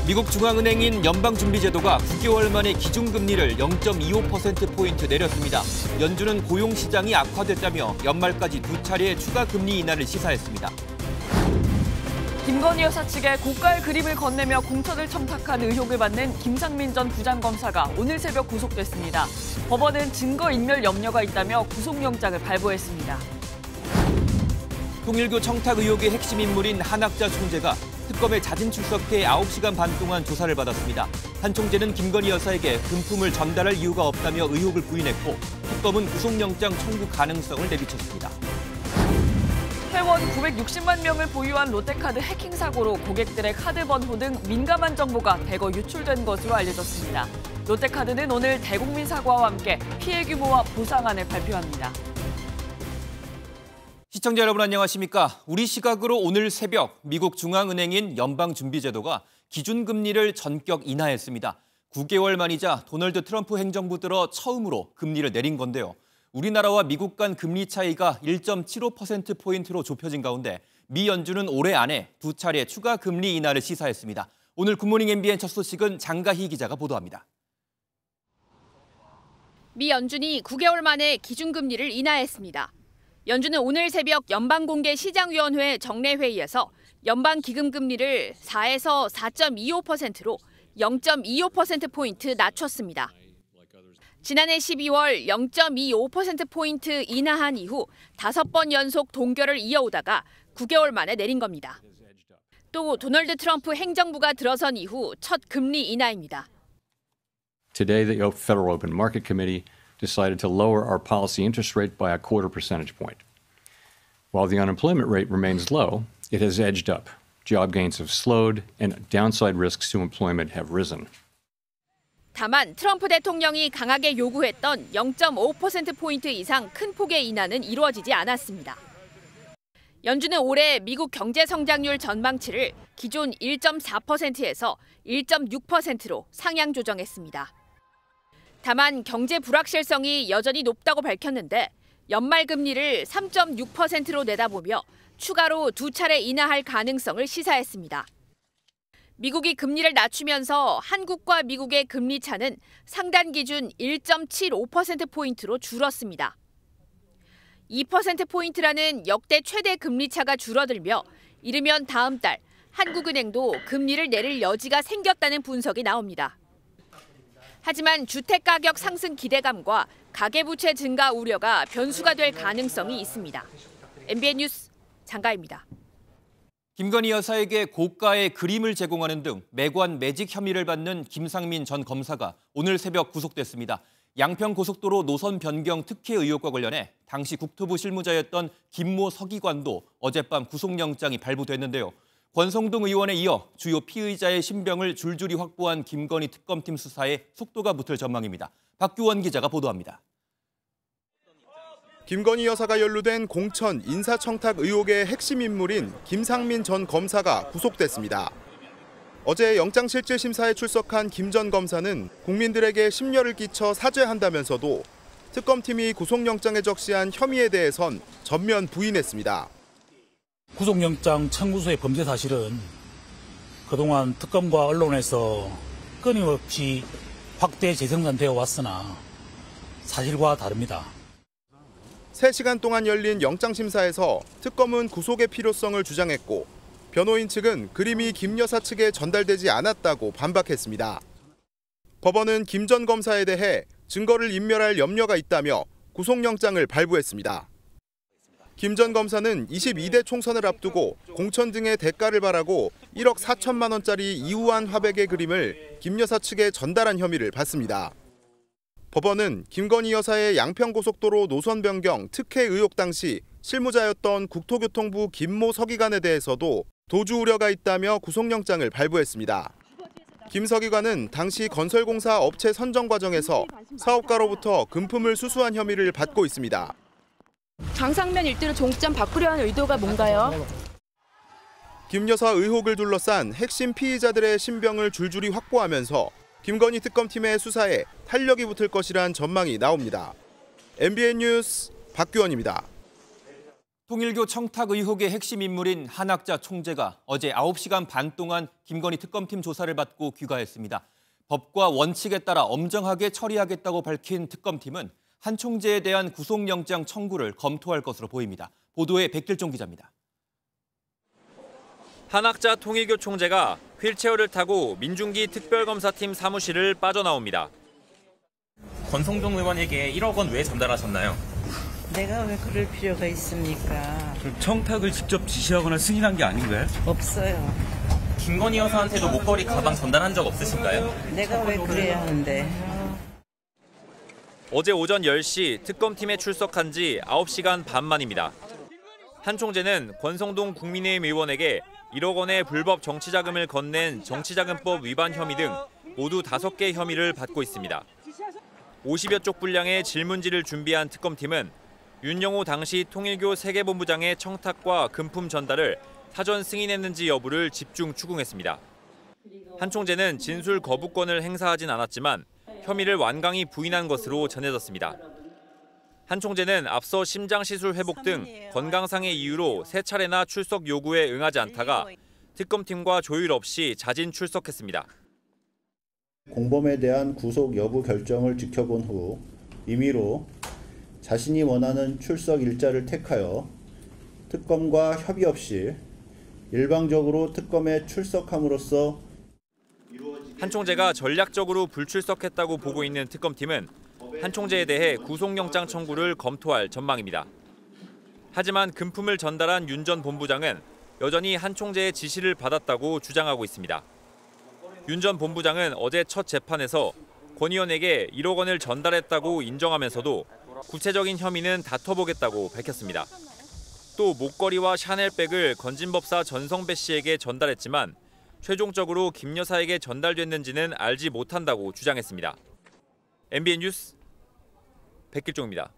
미국 중앙은행인 연방준비제도가 9개월 만에 기준금리를 0.25%포인트 내렸습니다. 연준은 고용시장이 악화됐다며 연말까지 2차례 추가 금리 인하를 시사했습니다. 김건희 여사 측에 고가의 그림을 건네며 공천을 청탁한 의혹을 받는 김상민 전 부장검사가 오늘 새벽 구속됐습니다. 법원은 증거인멸 염려가 있다며 구속영장을 발부했습니다. 통일교 청탁 의혹의 핵심 인물인 한학자 총재가 특검에 자진 출석해 9시간 반 동안 조사를 받았습니다. 한 총재는 김건희 여사에게 금품을 전달할 이유가 없다며 의혹을 부인했고 특검은 구속영장 청구 가능성을 내비쳤습니다. 회원 960만 명을 보유한 롯데카드 해킹 사고로 고객들의 카드 번호 등 민감한 정보가 대거 유출된 것으로 알려졌습니다. 롯데카드는 오늘 대국민 사과와 함께 피해 규모와 보상안을 발표합니다. 시청자 여러분 안녕하십니까? 우리 시각으로 오늘 새벽 미국 중앙은행인 연방준비제도가 기준금리를 전격 인하했습니다. 9개월 만이자 도널드 트럼프 행정부 들어 처음으로 금리를 내린 건데요. 우리나라와 미국 간 금리 차이가 1.75%포인트로 좁혀진 가운데 미 연준은 올해 안에 2차례 추가 금리 인하를 시사했습니다. 오늘 굿모닝 MBN 첫 소식은 장가희 기자가 보도합니다. 미 연준이 9개월 만에 기준금리를 인하했습니다. 연준은 오늘 새벽 연방공개시장위원회 정례회의에서 연방기금금리를 4에서 4.25%로 0.25%포인트 낮췄습니다. 지난해 12월 0.25%포인트 인하한 이후 5번 연속 동결을 이어오다가 9개월 만에 내린 겁니다. 또 도널드 트럼프 행정부가 들어선 이후 첫 금리 인하입니다. Today, the Federal Open Market Committee decided to lower our policy interest rate by a 0.25 percentage point. While the unemployment rate remains low, it has edged up. Job gains have slowed and downside risks to employment have risen. 다만 트럼프 대통령이 강하게 요구했던 0.5%포인트 이상 큰 폭의 인하는 이루어지지 않았습니다. 연준은 올해 미국 경제 성장률 전망치를 기존 1.4%에서 1.6%로 상향 조정했습니다. 다만 경제 불확실성이 여전히 높다고 밝혔는데 연말 금리를 3.6%로 내다보며 추가로 2차례 인하할 가능성을 시사했습니다. 미국이 금리를 낮추면서 한국과 미국의 금리 차는 상단 기준 1.75%포인트로 줄었습니다. 2%포인트라는 역대 최대 금리 차가 줄어들며 이르면 다음 달 한국은행도 금리를 내릴 여지가 생겼다는 분석이 나옵니다. 하지만 주택가격 상승 기대감과 가계부채 증가 우려가 변수가 될 가능성이 있습니다. MBN 뉴스 장가희입니다. 김건희 여사에게 고가의 그림을 제공하는 등 매관 매직 혐의를 받는 김상민 전 검사가 오늘 새벽 구속됐습니다. 양평고속도로 노선 변경 특혜 의혹과 관련해 당시 국토부 실무자였던 김모 서기관도 어젯밤 구속영장이 발부됐는데요. 권성동 의원에 이어 주요 피의자의 신병을 줄줄이 확보한 김건희 특검팀 수사에 속도가 붙을 전망입니다. 박규원 기자가 보도합니다. 김건희 여사가 연루된 공천 인사청탁 의혹의 핵심 인물인 김상민 전 검사가 구속됐습니다. 어제 영장실질심사에 출석한 김 전 검사는 국민들에게 심려를 끼쳐 사죄한다면서도 특검팀이 구속영장에 적시한 혐의에 대해선 전면 부인했습니다. 구속영장 청구서의 범죄 사실은 그동안 특검과 언론에서 끊임없이 확대 재생산되어 왔으나 사실과 다릅니다. 3시간 동안 열린 영장심사에서 특검은 구속의 필요성을 주장했고 변호인 측은 그림이 김 여사 측에 전달되지 않았다고 반박했습니다. 법원은 김 전 검사에 대해 증거를 인멸할 염려가 있다며 구속영장을 발부했습니다. 김 전 검사는 22대 총선을 앞두고 공천 등의 대가를 바라고 1억 4천만 원짜리 이우한 화백의 그림을 김 여사 측에 전달한 혐의를 받습니다. 법원은 김건희 여사의 양평고속도로 노선 변경 특혜 의혹 당시 실무자였던 국토교통부 김모 서기관에 대해서도 도주 우려가 있다며 구속영장을 발부했습니다. 김 서기관은 당시 건설공사 업체 선정 과정에서 사업가로부터 금품을 수수한 혐의를 받고 있습니다. 장상면 일대로 종점 바꾸려 하는 의도가 뭔가요? 김 여사 의혹을 둘러싼 핵심 피의자들의 신병을 줄줄이 확보하면서 김건희 특검팀의 수사에 탄력이 붙을 것이란 전망이 나옵니다. MBN 뉴스 박규원입니다. 통일교 청탁 의혹의 핵심 인물인 한학자 총재가 어제 9시간 반 동안 김건희 특검팀 조사를 받고 귀가했습니다. 법과 원칙에 따라 엄정하게 처리하겠다고 밝힌 특검팀은 한 총재에 대한 구속영장 청구를 검토할 것으로 보입니다. 보도에 백길종 기자입니다. 한학자 통일교 총재가 휠체어를 타고 민중기 특별검사팀 사무실을 빠져나옵니다. 권성동 의원에게 1억 원 왜 전달하셨나요? 내가 왜 그럴 필요가 있습니까? 청탁을 직접 지시하거나 승인한 게 아닌가요? 없어요. 김건희 여사한테도 목걸이 가방 전달한 적 없으신가요? 내가 왜 그래야 하는데. 어제 오전 10시 특검팀에 출석한 지 9시간 반 만입니다. 한 총재는 권성동 국민의힘 의원에게 1억 원의 불법 정치자금을 건넨 정치자금법 위반 혐의 등 모두 5개 혐의를 받고 있습니다. 50여 쪽 분량의 질문지를 준비한 특검팀은 윤영호 당시 통일교 세계본부장의 청탁과 금품 전달을 사전 승인했는지 여부를 집중 추궁했습니다. 한 총재는 진술 거부권을 행사하진 않았지만 혐의를 완강히 부인한 것으로 전해졌습니다. 한 총재는 앞서 심장시술 회복 등 건강상의 이유로 3차례나 출석 요구에 응하지 않다가 특검팀과 조율 없이 자진 출석했습니다. 공범에 대한 구속 여부 결정을 지켜본 후 임의로 자신이 원하는 출석 일자를 택하여 특검과 협의 없이 일방적으로 특검에 출석함으로써 한 총재가 전략적으로 불출석했다고 보고 있는 특검팀은 한 총재에 대해 구속영장 청구를 검토할 전망입니다. 하지만 금품을 전달한 윤 전 본부장은 여전히 한 총재의 지시를 받았다고 주장하고 있습니다. 윤 전 본부장은 어제 첫 재판에서 권 의원에게 1억 원을 전달했다고 인정하면서도 구체적인 혐의는 다퉈보겠다고 밝혔습니다. 또 목걸이와 샤넬백을 건진법사 전성배 씨에게 전달했지만 최종적으로 김 여사에게 전달됐는지는 알지 못한다고 주장했습니다. MBN 뉴스 백길종입니다.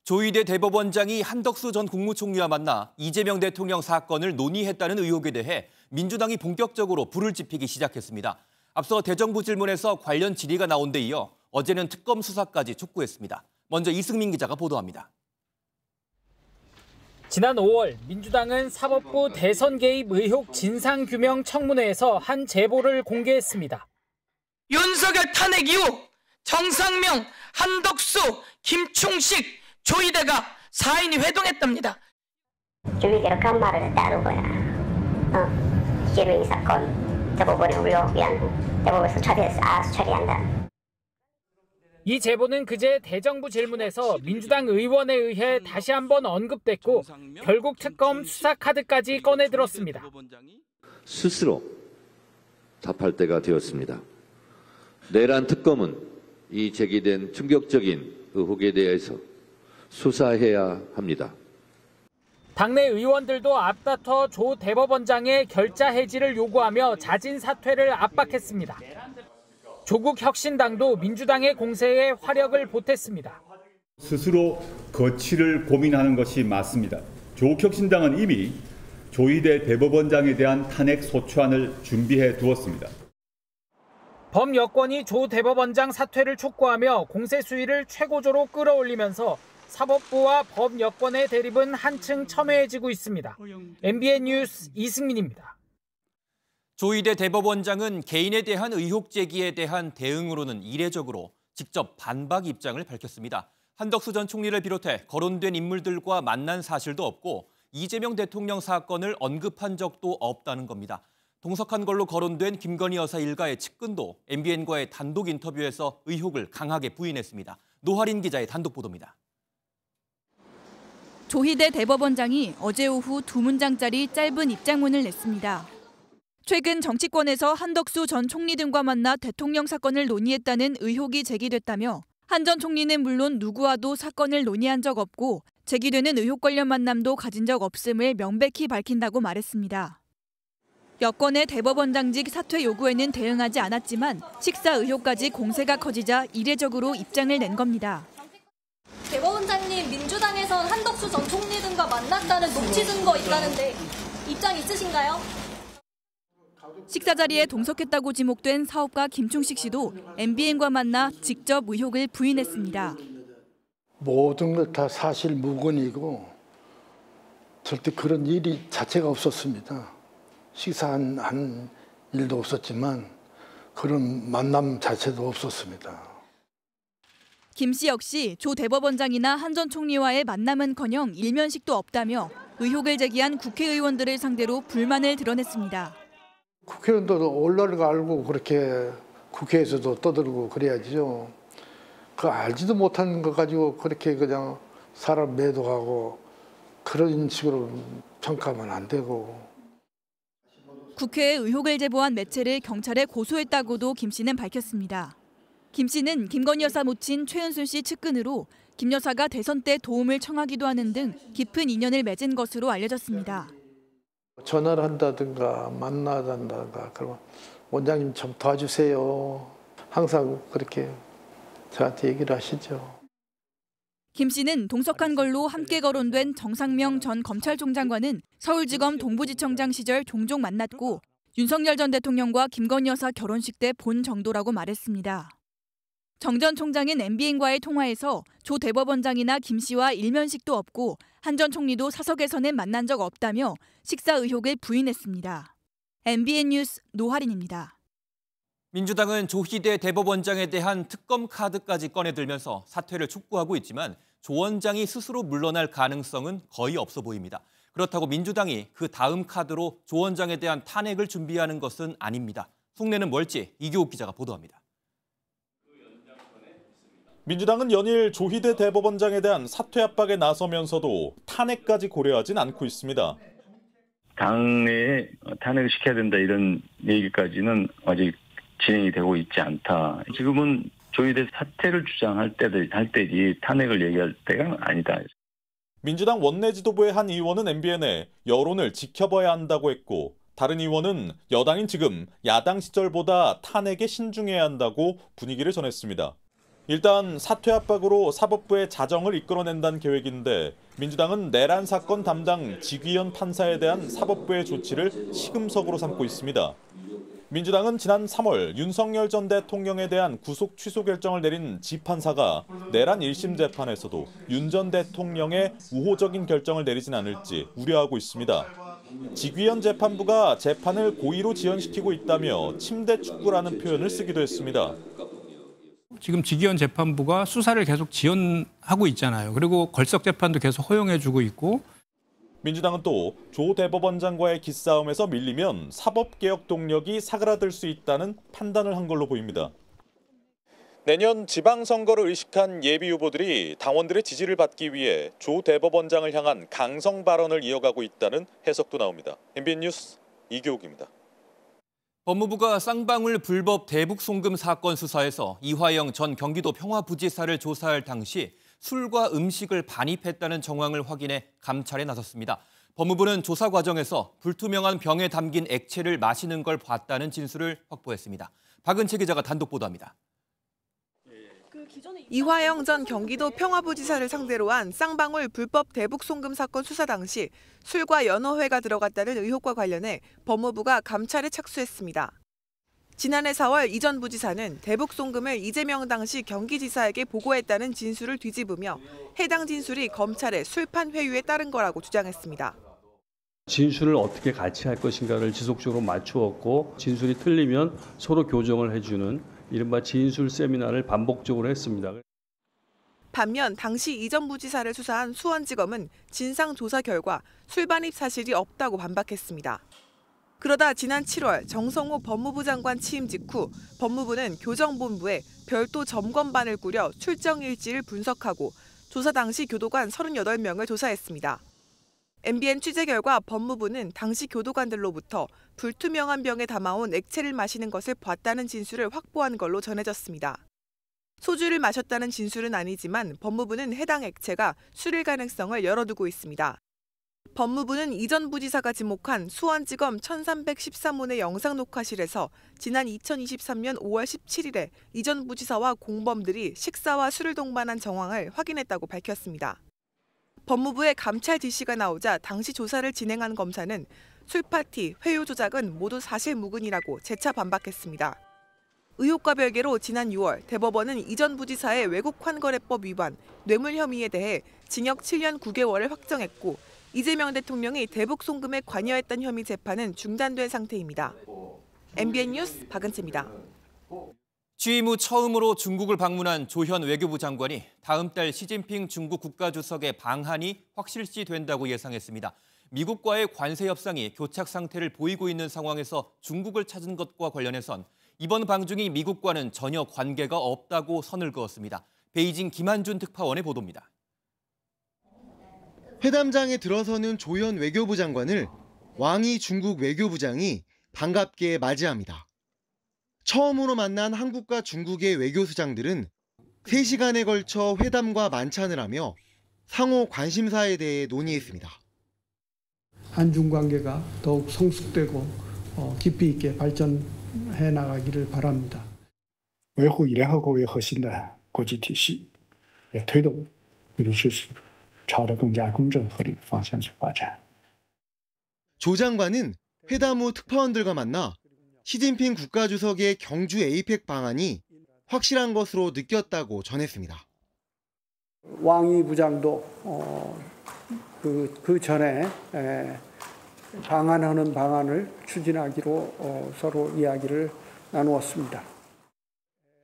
조희대 대법원장이 한덕수 전 국무총리와 만나 이재명 대통령 사건을 논의했다는 의혹에 대해 민주당이 본격적으로 불을 지피기 시작했습니다. 앞서 대정부 질문에서 관련 질의가 나온 데 이어 어제는 특검 수사까지 촉구했습니다. 먼저 이승민 기자가 보도합니다. 지난 5월 민주당은 사법부 대선 개입 의혹 진상규명 청문회에서 한 제보를 공개했습니다. 윤석열 탄핵 이후 정상명, 한덕수, 김충식, 조희대가 4인이 회동했답니다. 조희대가 그런 말을 했다는 거야. 이재명 사건 대법원에 올라오면 대법원에서 처리한다. 이 제보는 그제 대정부 질문에서 민주당 의원에 의해 다시 한번 언급됐고 결국 특검 수사 카드까지 꺼내들었습니다. 스스로 답할 때가 되었습니다. 내란 특검은 이 제기된 충격적인 의혹에 대해서 수사해야 합니다. 당내 의원들도 앞다퉈 조 대법원장의 결자 해지를 요구하며 자진 사퇴를 압박했습니다. 조국 혁신당도 민주당의 공세에 화력을 보탰습니다. 스스로 거취를 고민하는 것이 맞습니다. 조국 혁신당은 이미 조희대 대법원장에 대한 탄핵 소추안을 준비해 두었습니다. 범여권이 조 대법원장 사퇴를 촉구하며 공세 수위를 최고조로 끌어올리면서 사법부와 법여권의 대립은 한층 첨예해지고 있습니다. MBN 뉴스 이승민입니다. 조희대 대법원장은 개인에 대한 의혹 제기에 대한 대응으로는 이례적으로 직접 반박 입장을 밝혔습니다. 한덕수 전 총리를 비롯해 거론된 인물들과 만난 사실도 없고 이재명 대통령 사건을 언급한 적도 없다는 겁니다. 동석한 걸로 거론된 김건희 여사 일가의 측근도 MBN과의 단독 인터뷰에서 의혹을 강하게 부인했습니다. 노하린 기자의 단독 보도입니다. 조희대 대법원장이 어제 오후 2문장짜리 짧은 입장문을 냈습니다. 최근 정치권에서 한덕수 전 총리 등과 만나 대통령 사건을 논의했다는 의혹이 제기됐다며 한 전 총리는 물론 누구와도 사건을 논의한 적 없고 제기되는 의혹 관련 만남도 가진 적 없음을 명백히 밝힌다고 말했습니다. 여권의 대법원장직 사퇴 요구에는 대응하지 않았지만 식사 의혹까지 공세가 커지자 이례적으로 입장을 낸 겁니다. 대법원장님, 민주당에선 한덕수 전 총리 등과 만났다는 녹취 증거 있다는데 입장 있으신가요? 식사 자리에 동석했다고 지목된 사업가 김충식 씨도 MBN과 만나 직접 의혹을 부인했습니다. 모든 것 다 사실 무근이고 절대 그런 일이 자체가 없었습니다. 식사한 일도 없었지만 그런 만남 자체도 없었습니다. 김 씨 역시 조 대법원장이나 한 전 총리와의 만남은커녕 일면식도 없다며 의혹을 제기한 국회의원들을 상대로 불만을 드러냈습니다. 국회의원도 올라를 알고 그렇게 국회에서도 떠들고 그래야죠. 그 알지도 못하는 거 가지고 그렇게 그냥 사람 매도하고 그런 식으로 평가하면 안 되고. 국회에 의혹을 제보한 매체를 경찰에 고소했다고도 김 씨는 밝혔습니다. 김 씨는 김건희 여사 모친 최은순 씨 측근으로 김 여사가 대선 때 도움을 청하기도 하는 등 깊은 인연을 맺은 것으로 알려졌습니다. 전화를 한다든가 만나다든가 그러면 원장님 좀 도와주세요. 항상 그렇게 저한테 얘기를 하시죠. 김 씨는 동석한 걸로 함께 거론된 정상명 전 검찰총장과는 서울지검 동부지청장 시절 종종 만났고 윤석열 전 대통령과 김건희 여사 결혼식 때 본 정도라고 말했습니다. 정 전 총장은 MBN과의 통화에서 조 대법원장이나 김 씨와 일면식도 없고 한 전 총리도 사석에서는 만난 적 없다며 식사 의혹을 부인했습니다. MBN 뉴스 노하린입니다. 민주당은 조희대 대법원장에 대한 특검 카드까지 꺼내들면서 사퇴를 촉구하고 있지만 조 원장이 스스로 물러날 가능성은 거의 없어 보입니다. 그렇다고 민주당이 그 다음 카드로 조 원장에 대한 탄핵을 준비하는 것은 아닙니다. 속내는 뭘지 이교욱 기자가 보도합니다. 민주당은 연일 조희대 대법원장에 대한 사퇴 압박에 나서면서도 탄핵까지 고려하진 않고 있습니다. 당내에 탄핵을 시켜야 된다 이런 얘기까지는 아직 진행이 되고 있지 않다. 지금은 조희대 사퇴를 주장할 때지 탄핵을 얘기할 때가 아니다. 민주당 원내 지도부의 한 의원은 MBN에 여론을 지켜봐야 한다고 했고 다른 의원은 여당인 지금 야당 시절보다 탄핵에 신중해야 한다고 분위기를 전했습니다. 일단 사퇴 압박으로 사법부의 자정을 이끌어낸다는 계획인데 민주당은 내란 사건 담당 지귀현 판사에 대한 사법부의 조치를 시금석으로 삼고 있습니다. 민주당은 지난 3월 윤석열 전 대통령에 대한 구속 취소 결정을 내린 지 판사가 내란 1심 재판에서도 윤 전 대통령의 우호적인 결정을 내리진 않을지 우려하고 있습니다. 지귀현 재판부가 재판을 고의로 지연시키고 있다며 침대 축구라는 표현을 쓰기도 했습니다. 지금 지귀현 재판부가 수사를 계속 지연하고 있잖아요. 그리고 걸석 재판도 계속 허용해주고 있고. 민주당은 또 조 대법원장과의 기싸움에서 밀리면 사법개혁 동력이 사그라들 수 있다는 판단을 한 걸로 보입니다. 내년 지방선거를 의식한 예비후보들이 당원들의 지지를 받기 위해 조 대법원장을 향한 강성 발언을 이어가고 있다는 해석도 나옵니다. MBN 뉴스 이교욱입니다. 법무부가 쌍방울 불법 대북 송금 사건 수사에서 이화영 전 경기도 평화부지사를 조사할 당시 술과 음식을 반입했다는 정황을 확인해 감찰에 나섰습니다. 법무부는 조사 과정에서 불투명한 병에 담긴 액체를 마시는 걸 봤다는 진술을 확보했습니다. 박은채 기자가 단독 보도합니다. 이화영 전 경기도 평화부지사를 상대로 한 쌍방울 불법 대북 송금 사건 수사 당시 술과 연어회가 들어갔다는 의혹과 관련해 법무부가 감찰에 착수했습니다. 지난해 4월 이 전 부지사는 대북 송금을 이재명 당시 경기지사에게 보고했다는 진술을 뒤집으며 해당 진술이 검찰의 술판 회유에 따른 거라고 주장했습니다. 진술을 어떻게 같이 할 것인가를 지속적으로 맞추었고 진술이 틀리면 서로 교정을 해주는 이른바 진술 세미나를 반복적으로 했습니다. 반면 당시 이 전 부지사를 수사한 수원지검은 진상조사 결과 술 반입 사실이 없다고 반박했습니다. 그러다 지난 7월 정성호 법무부 장관 취임 직후 법무부는 교정본부에 별도 점검반을 꾸려 출정 일지를 분석하고 조사 당시 교도관 38명을 조사했습니다. MBN 취재 결과 법무부는 당시 교도관들로부터 불투명한 병에 담아온 액체를 마시는 것을 봤다는 진술을 확보한 걸로 전해졌습니다. 소주를 마셨다는 진술은 아니지만 법무부는 해당 액체가 술일 가능성을 열어두고 있습니다. 법무부는 이 전 부지사가 지목한 수원지검 1313호의 영상녹화실에서 지난 2023년 5월 17일에 이 전 부지사와 공범들이 식사와 술을 동반한 정황을 확인했다고 밝혔습니다. 법무부의 감찰 지시가 나오자 당시 조사를 진행한 검사는 술파티, 회유 조작은 모두 사실무근이라고 재차 반박했습니다. 의혹과 별개로 지난 6월 대법원은 이 전 부지사의 외국환거래법 위반, 뇌물 혐의에 대해 징역 7년 9개월을 확정했고 이재명 대통령이 대북 송금에 관여했던 혐의 재판은 중단된 상태입니다. MBN 뉴스 박은채입니다. 취임 후 처음으로 중국을 방문한 조현 외교부 장관이 다음 달 시진핑 중국 국가주석의 방한이 확실시된다고 예상했습니다. 미국과의 관세 협상이 교착 상태를 보이고 있는 상황에서 중국을 찾은 것과 관련해선 이번 방중이 미국과는 전혀 관계가 없다고 선을 그었습니다. 베이징 김한준 특파원의 보도입니다. 회담장에 들어서는 조현 외교부 장관을 왕이 중국 외교부장이 반갑게 맞이합니다. 처음으로 만난 한국과 중국의 외교수장들은 3시간에 걸쳐 회담과 만찬을 하며 상호 관심사에 대해 논의했습니다. 한중 관계가 더욱 성숙되고 깊이 있게 발전해 나가기를 바랍니다. 维护以联合国为核心的国际体系，也推动美中事实朝着更加公正合理的方向去发展。 조 장관은 회담 후 특파원들과 만나 시진핑 국가주석의 경주 에이펙 방안이 확실한 것으로 느꼈다고 전했습니다. 왕이 부장도 그 전에 방한하는 방안을 추진하기로 서로 이야기를 나누었습니다.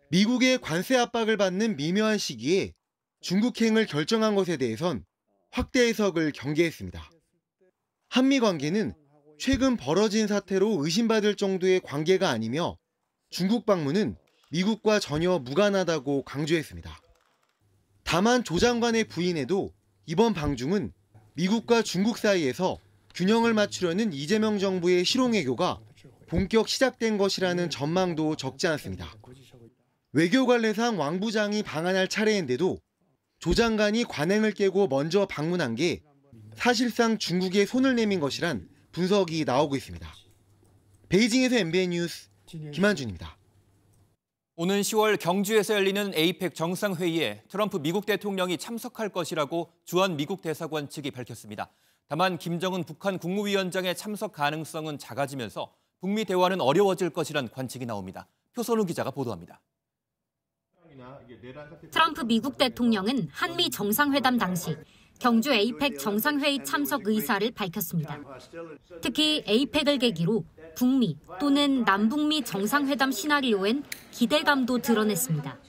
미국의 관세 압박을 받는 미묘한 시기에 중국행을 결정한 것에 대해선 확대 해석을 경계했습니다. 한미 관계는 최근 벌어진 사태로 의심받을 정도의 관계가 아니며 중국 방문은 미국과 전혀 무관하다고 강조했습니다. 다만 조 장관의 부인에도 이번 방중은 미국과 중국 사이에서 균형을 맞추려는 이재명 정부의 실용외교가 본격 시작된 것이라는 전망도 적지 않습니다. 외교관례상 왕 부장이 방한할 차례인데도 조 장관이 관행을 깨고 먼저 방문한 게 사실상 중국에 손을 내민 것이란 분석이 나오고 있습니다. 베이징에서 MBN 뉴스 김한준입니다. 오는 10월 경주에서 열리는 에이펙 정상회의에 트럼프 미국 대통령이 참석할 것이라고 주한 미국 대사관 측이 밝혔습니다. 다만 김정은 북한 국무위원장의 참석 가능성은 작아지면서 북미 대화는 어려워질 것이란 관측이 나옵니다. 표선우 기자가 보도합니다. 트럼프 미국 대통령은 한미 정상회담 당시 경주 에이펙 정상회의 참석 의사를 밝혔습니다. 특히 에이펙을 계기로 북미 또는 남북미 정상회담 시나리오엔 기대감도 드러냈습니다.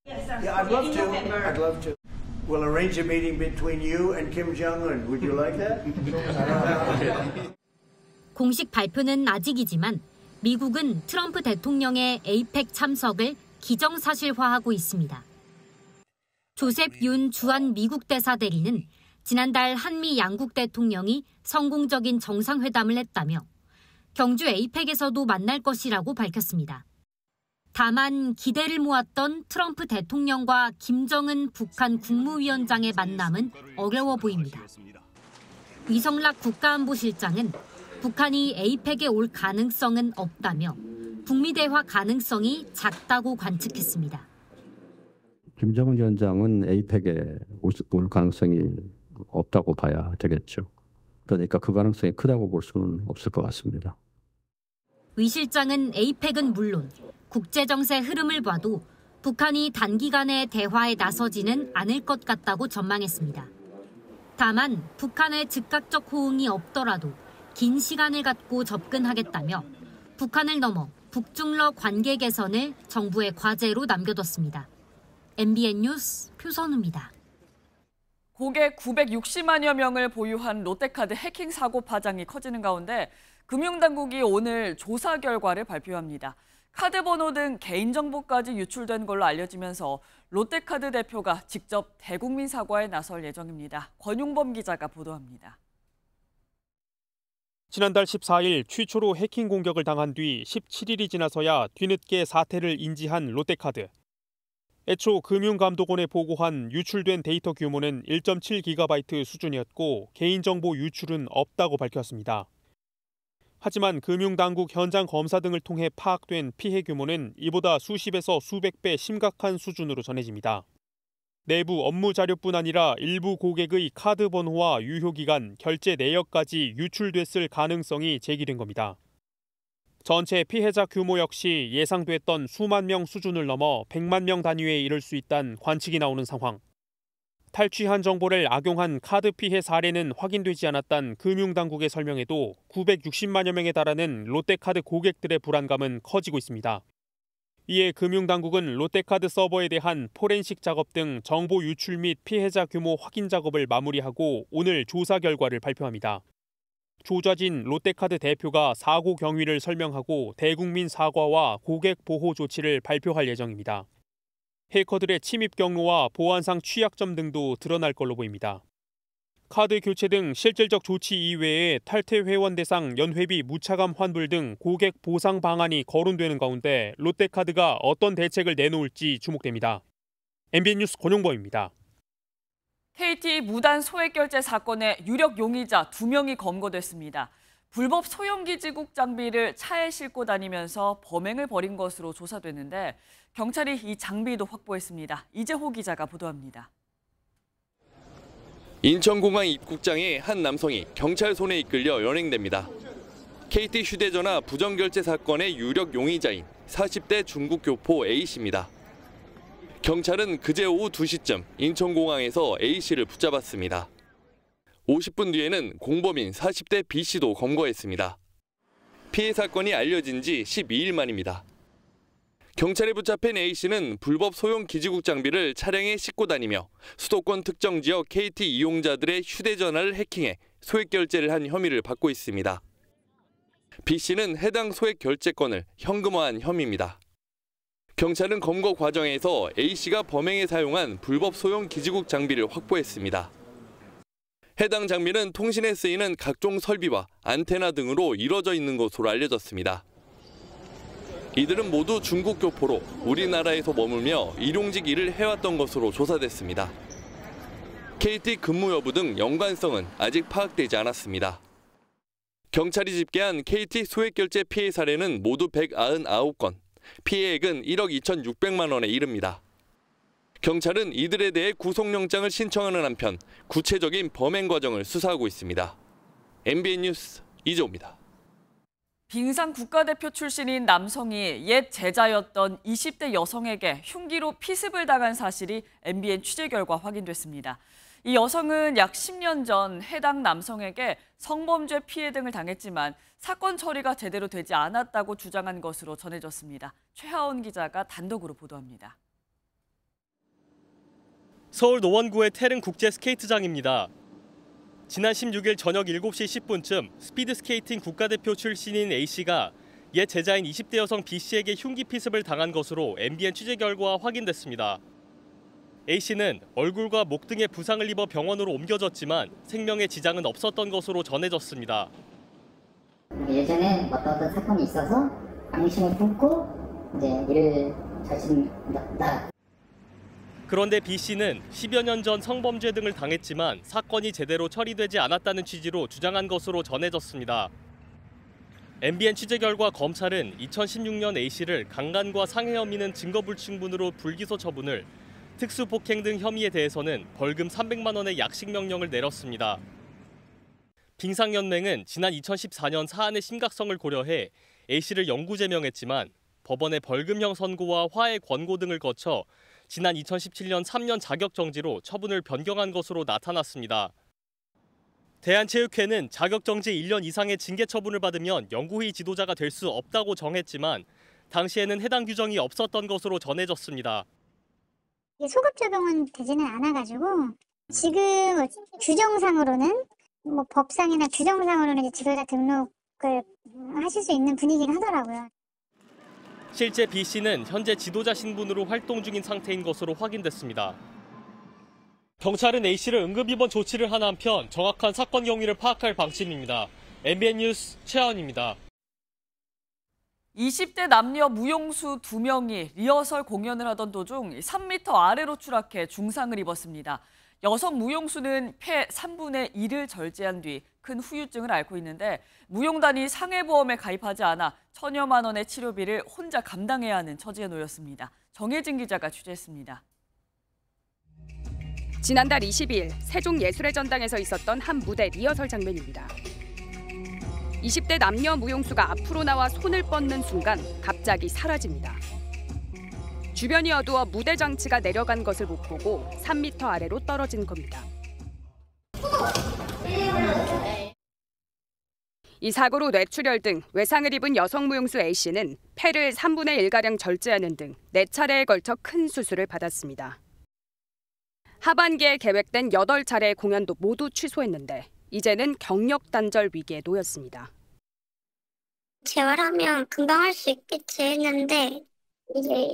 I'd love to. We'll arrange a meeting between you and Kim Jong-un. Would you like that? 공식 발표는 아직이지만 미국은 트럼프 대통령의 에이펙 참석을 기정사실화하고 있습니다. 조셉 윤 주한 미국 대사 대리는 지난달 한미 양국 대통령이 성공적인 정상회담을 했다며 경주 에이펙에서도 만날 것이라고 밝혔습니다. 다만 기대를 모았던 트럼프 대통령과 김정은 북한 국무위원장의 만남은 어려워 보입니다. 위성락 국가안보실장은 북한이 에이펙에 올 가능성은 없다며 북미 대화 가능성이 작다고 관측했습니다. 김정은 위원장은 에이펙에 올 가능성이 없다고 봐야 되겠죠. 그러니까 그 가능성이 크다고 볼 수는 없을 것 같습니다. 위 실장은 에이펙은 물론 국제정세 흐름을 봐도 북한이 단기간에 대화에 나서지는 않을 것 같다고 전망했습니다. 다만 북한의 즉각적 호응이 없더라도 긴 시간을 갖고 접근하겠다며 북한을 넘어 북중러 관계 개선을 정부의 과제로 남겨뒀습니다. MBN 뉴스 표선우입니다. 고객 960만여 명을 보유한 롯데카드 해킹 사고 파장이 커지는 가운데 금융당국이 오늘 조사 결과를 발표합니다. 카드 번호 등 개인정보까지 유출된 걸로 알려지면서 롯데카드 대표가 직접 대국민 사과에 나설 예정입니다. 권용범 기자가 보도합니다. 지난달 14일 최초로 해킹 공격을 당한 뒤 17일이 지나서야 뒤늦게 사태를 인지한 롯데카드. 애초 금융감독원에 보고한 유출된 데이터 규모는 1.7GB 수준이었고 개인정보 유출은 없다고 밝혔습니다. 하지만 금융당국 현장 검사 등을 통해 파악된 피해 규모는 이보다 수십에서 수백 배 심각한 수준으로 전해집니다. 내부 업무 자료뿐 아니라 일부 고객의 카드 번호와 유효기간, 결제 내역까지 유출됐을 가능성이 제기된 겁니다. 전체 피해자 규모 역시 예상됐던 수만 명 수준을 넘어 100만 명 단위에 이를 수 있다는 관측이 나오는 상황. 탈취한 정보를 악용한 카드 피해 사례는 확인되지 않았단 금융당국의 설명에도 960만여 명에 달하는 롯데카드 고객들의 불안감은 커지고 있습니다. 이에 금융당국은 롯데카드 서버에 대한 포렌식 작업 등 정보 유출 및 피해자 규모 확인 작업을 마무리하고 오늘 조사 결과를 발표합니다. 조좌진 롯데카드 대표가 사고 경위를 설명하고 대국민 사과와 고객 보호 조치를 발표할 예정입니다. 해커들의 침입 경로와 보안상 취약점 등도 드러날 걸로 보입니다. 카드 교체 등 실질적 조치 이외에 탈퇴 회원 대상 연회비 무차감 환불 등 고객 보상 방안이 거론되는 가운데 롯데카드가 어떤 대책을 내놓을지 주목됩니다. MBN 뉴스 권용범입니다. KT 무단 소액 결제 사건의 유력 용의자 2명이 검거됐습니다. 불법 소형기지국 장비를 차에 싣고 다니면서 범행을 벌인 것으로 조사됐는데 경찰이 이 장비도 확보했습니다. 이재호 기자가 보도합니다. 인천공항 입국장에 한 남성이 경찰 손에 이끌려 연행됩니다. KT 휴대전화 부정결제 사건의 유력 용의자인 40대 중국 교포 A씨입니다. 경찰은 그제 오후 2시쯤 인천공항에서 A씨를 붙잡았습니다. 50분 뒤에는 공범인 40대 B씨도 검거했습니다. 피해 사건이 알려진 지 12일 만입니다. 경찰에 붙잡힌 A씨는 불법 소형 기지국 장비를 차량에 싣고 다니며 수도권 특정 지역 KT 이용자들의 휴대전화를 해킹해 소액 결제를 한 혐의를 받고 있습니다. B씨는 해당 소액 결제권을 현금화한 혐의입니다. 경찰은 검거 과정에서 A씨가 범행에 사용한 불법 소형 기지국 장비를 확보했습니다. 해당 장비는 통신에 쓰이는 각종 설비와 안테나 등으로 이루어져 있는 것으로 알려졌습니다. 이들은 모두 중국 교포로 우리나라에서 머물며 일용직 일을 해왔던 것으로 조사됐습니다. KT 근무 여부 등 연관성은 아직 파악되지 않았습니다. 경찰이 집계한 KT 소액결제 피해 사례는 모두 199건, 피해액은 1억 2,600만 원에 이릅니다. 경찰은 이들에 대해 구속영장을 신청하는 한편 구체적인 범행 과정을 수사하고 있습니다. MBN 뉴스 이재호입니다. 빙상 국가대표 출신인 남성이 옛 제자였던 20대 여성에게 흉기로 피습을 당한 사실이 MBN 취재 결과 확인됐습니다. 이 여성은 약 10년 전 해당 남성에게 성범죄 피해 등을 당했지만 사건 처리가 제대로 되지 않았다고 주장한 것으로 전해졌습니다. 최하원 기자가 단독으로 보도합니다. 서울 노원구의 태릉 국제 스케이트장입니다. 지난 16일 저녁 7시 10분쯤 스피드스케이팅 국가대표 출신인 A씨가 옛 제자인 20대 여성 B씨에게 흉기 피습을 당한 것으로 MBN 취재 결과 확인됐습니다. A씨는 얼굴과 목 등에 부상을 입어 병원으로 옮겨졌지만 생명에 지장은 없었던 것으로 전해졌습니다. 예전에 어떤 사건이 있어서 앙심을 품고 이제 일을 저질렀다. 그런데 B씨는 10여 년 전 성범죄 등을 당했지만 사건이 제대로 처리되지 않았다는 취지로 주장한 것으로 전해졌습니다. MBN 취재 결과 검찰은 2016년 A씨를 강간과 상해 혐의는 증거불충분으로 불기소 처분을, 특수폭행 등 혐의에 대해서는 벌금 300만 원의 약식명령을 내렸습니다. 빙상연맹은 지난 2014년 사안의 심각성을 고려해 A씨를 영구 제명했지만 법원의 벌금형 선고와 화해 권고 등을 거쳐 지난 2017년 3년 자격정지로 처분을 변경한 것으로 나타났습니다. 대한체육회는 자격정지 1년 이상의 징계 처분을 받으면 영구히 지도자가 될 수 없다고 정했지만 당시에는 해당 규정이 없었던 것으로 전해졌습니다. 소급 적용은 되지는 않아가지고 지금 규정상으로는 법상이나 규정상으로는 지도자 등록을 하실 수 있는 분위기긴 하더라고요. 실제 B씨는 현재 지도자 신분으로 활동 중인 상태인 것으로 확인됐습니다. 경찰은 A씨를 응급입원 조치를 한 한편 정확한 사건 경위를 파악할 방침입니다. MBN 뉴스 최하원입니다. 20대 남녀 무용수 2명이 리허설 공연을 하던 도중 3m 아래로 추락해 중상을 입었습니다. 여성 무용수는 폐 3분의 1을 절제한 뒤 큰 후유증을 앓고 있는데 무용단이 상해보험에 가입하지 않아 천여만 원의 치료비를 혼자 감당해야 하는 처지에 놓였습니다. 정혜진 기자가 취재했습니다. 지난달 20일 세종예술의 전당에서 있었던 한 무대 리허설 장면입니다. 20대 남녀 무용수가 앞으로 나와 손을 뻗는 순간 갑자기 사라집니다. 주변이 어두워 무대 장치가 내려간 것을 못 보고 3m 아래로 떨어진 겁니다. 이 사고로 뇌출혈 등 외상을 입은 여성 무용수 A씨는 폐를 3분의 1가량 절제하는 등 4차례에 걸쳐 큰 수술을 받았습니다. 하반기에 계획된 8차례의 공연도 모두 취소했는데 이제는 경력 단절 위기에 놓였습니다. 재활하면 금방 할 수 있겠지 했는데 이제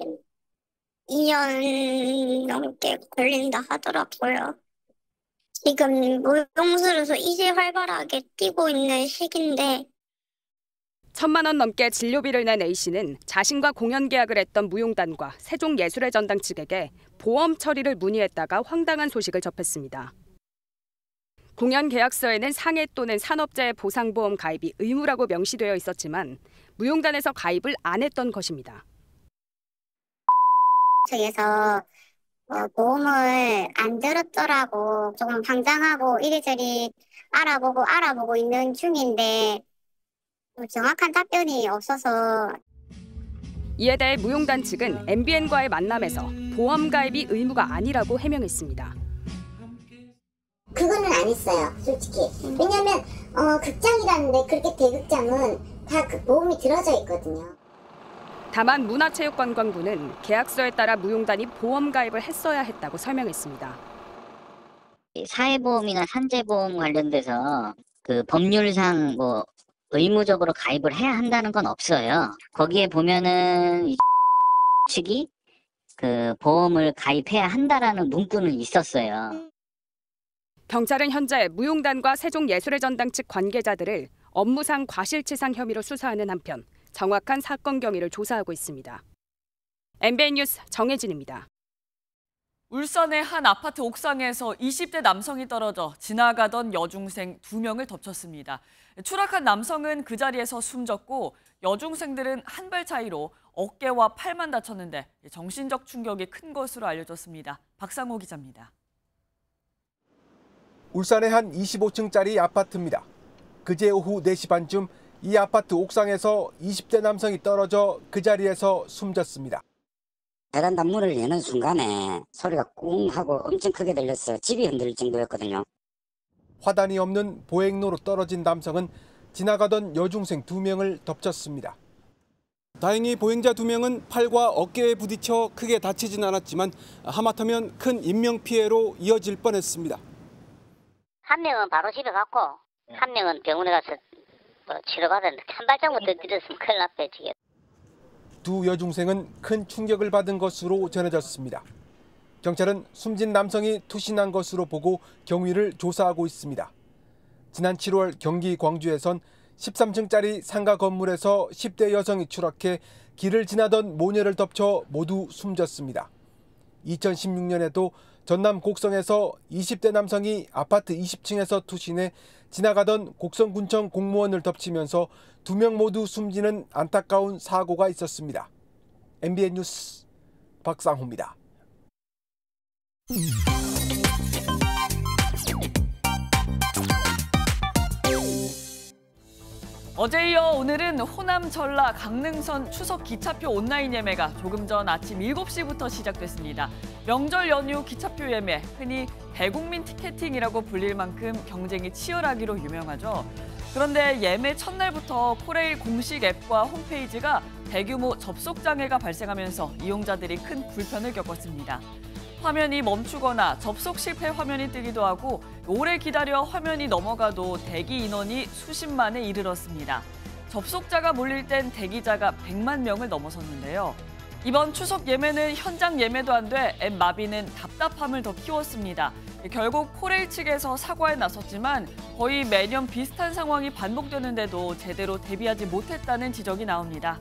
2년 넘게 걸린다 하더라고요. 지금 무용수로서 이제 활발하게 뛰고 있는 시기인데 1,000만 원 넘게 진료비를 낸 A씨는 자신과 공연 계약을 했던 무용단과 세종예술의 전당 측에게 보험 처리를 문의했다가 황당한 소식을 접했습니다. 공연 계약서에는 상해 또는 산업재해 보상보험 가입이 의무라고 명시되어 있었지만 무용단에서 가입을 안 했던 것입니다. 측에서 보험을 안 들었더라고. 조금 방장하고 이리저리 알아보고 있는 중인데 정확한 답변이 없어서. 이에 대해 무용단 측은 MBN과의 만남에서 보험 가입이 의무가 아니라고 해명했습니다. 그거는 안 했어요, 솔직히. 왜냐면 극장이라는데 그렇게 대극장은 다 그 보험이 들어져 있거든요. 다만 문화체육관광부는 계약서에 따라 무용단이 보험 가입을 했어야 했다고 설명했습니다. 사회보험이나 산재보험 관련돼서 그 법률상 뭐 의무적으로 가입을 해야 한다는 건 없어요. 거기에 보면은 이 측이 그 보험을 가입해야 한다라는 문구는 있었어요. 경찰은 현재 무용단과 세종예술의 전당 측 관계자들을 업무상 과실치상 혐의로 수사하는 한편 정확한 사건 경위를 조사하고 있습니다. MBN 뉴스 정혜진입니다. 울산의 한 아파트 옥상에서 20대 남성이 떨어져 지나가던 여중생 2명을 덮쳤습니다. 추락한 남성은 그 자리에서 숨졌고 여중생들은 한 발 차이로 어깨와 팔만 다쳤는데 정신적 충격이 큰 것으로 알려졌습니다. 박상호 기자입니다. 울산의 한 25층짜리 아파트입니다. 그제 오후 4시 반쯤 이 아파트 옥상에서 20대 남성이 떨어져 그 자리에서 숨졌습니다. 베란다 문을 여는 순간에 소리가 꿍 하고 엄청 크게 들렸어요. 집이 흔들릴 정도였거든요. 화단이 없는 보행로로 떨어진 남성은 지나가던 여중생 2명을 덮쳤습니다. 다행히 보행자 2명은 팔과 어깨에 부딪혀 크게 다치진 않았지만 하마터면 큰 인명피해로 이어질 뻔했습니다. 한 명은 바로 집에 갔고 한 명은 병원에 가서 치료받았는데 한 발짝못 들었으면 큰일 났대 지금. 두 여중생은 큰 충격을 받은 것으로 전해졌습니다. 경찰은 숨진 남성이 투신한 것으로 보고 경위를 조사하고 있습니다. 지난 7월 경기 광주에선 13층짜리 상가 건물에서 10대 여성이 추락해 길을 지나던 모녀를 덮쳐 모두 숨졌습니다. 2016년에도 전남 곡성에서 20대 남성이 아파트 20층에서 투신해 지나가던 곡성군청 공무원을 덮치면서 2명 모두 숨지는 안타까운 사고가 있었습니다. MBN 뉴스 박상호입니다. 어제 이어 오늘은 호남, 전라, 강릉선 추석 기차표 온라인 예매가 조금 전 아침 7시부터 시작됐습니다. 명절 연휴 기차표 예매, 흔히 대국민 티켓팅이라고 불릴 만큼 경쟁이 치열하기로 유명하죠. 그런데 예매 첫날부터 코레일 공식 앱과 홈페이지가 대규모 접속 장애가 발생하면서 이용자들이 큰 불편을 겪었습니다. 화면이 멈추거나 접속 실패 화면이 뜨기도 하고 오래 기다려 화면이 넘어가도 대기 인원이 수십만에 이르렀습니다. 접속자가 몰릴 땐 대기자가 100만 명을 넘어섰는데요. 이번 추석 예매는 현장 예매도 안 돼 앱 마비는 답답함을 더 키웠습니다. 결국 코레일 측에서 사과에 나섰지만 거의 매년 비슷한 상황이 반복되는데도 제대로 대비하지 못했다는 지적이 나옵니다.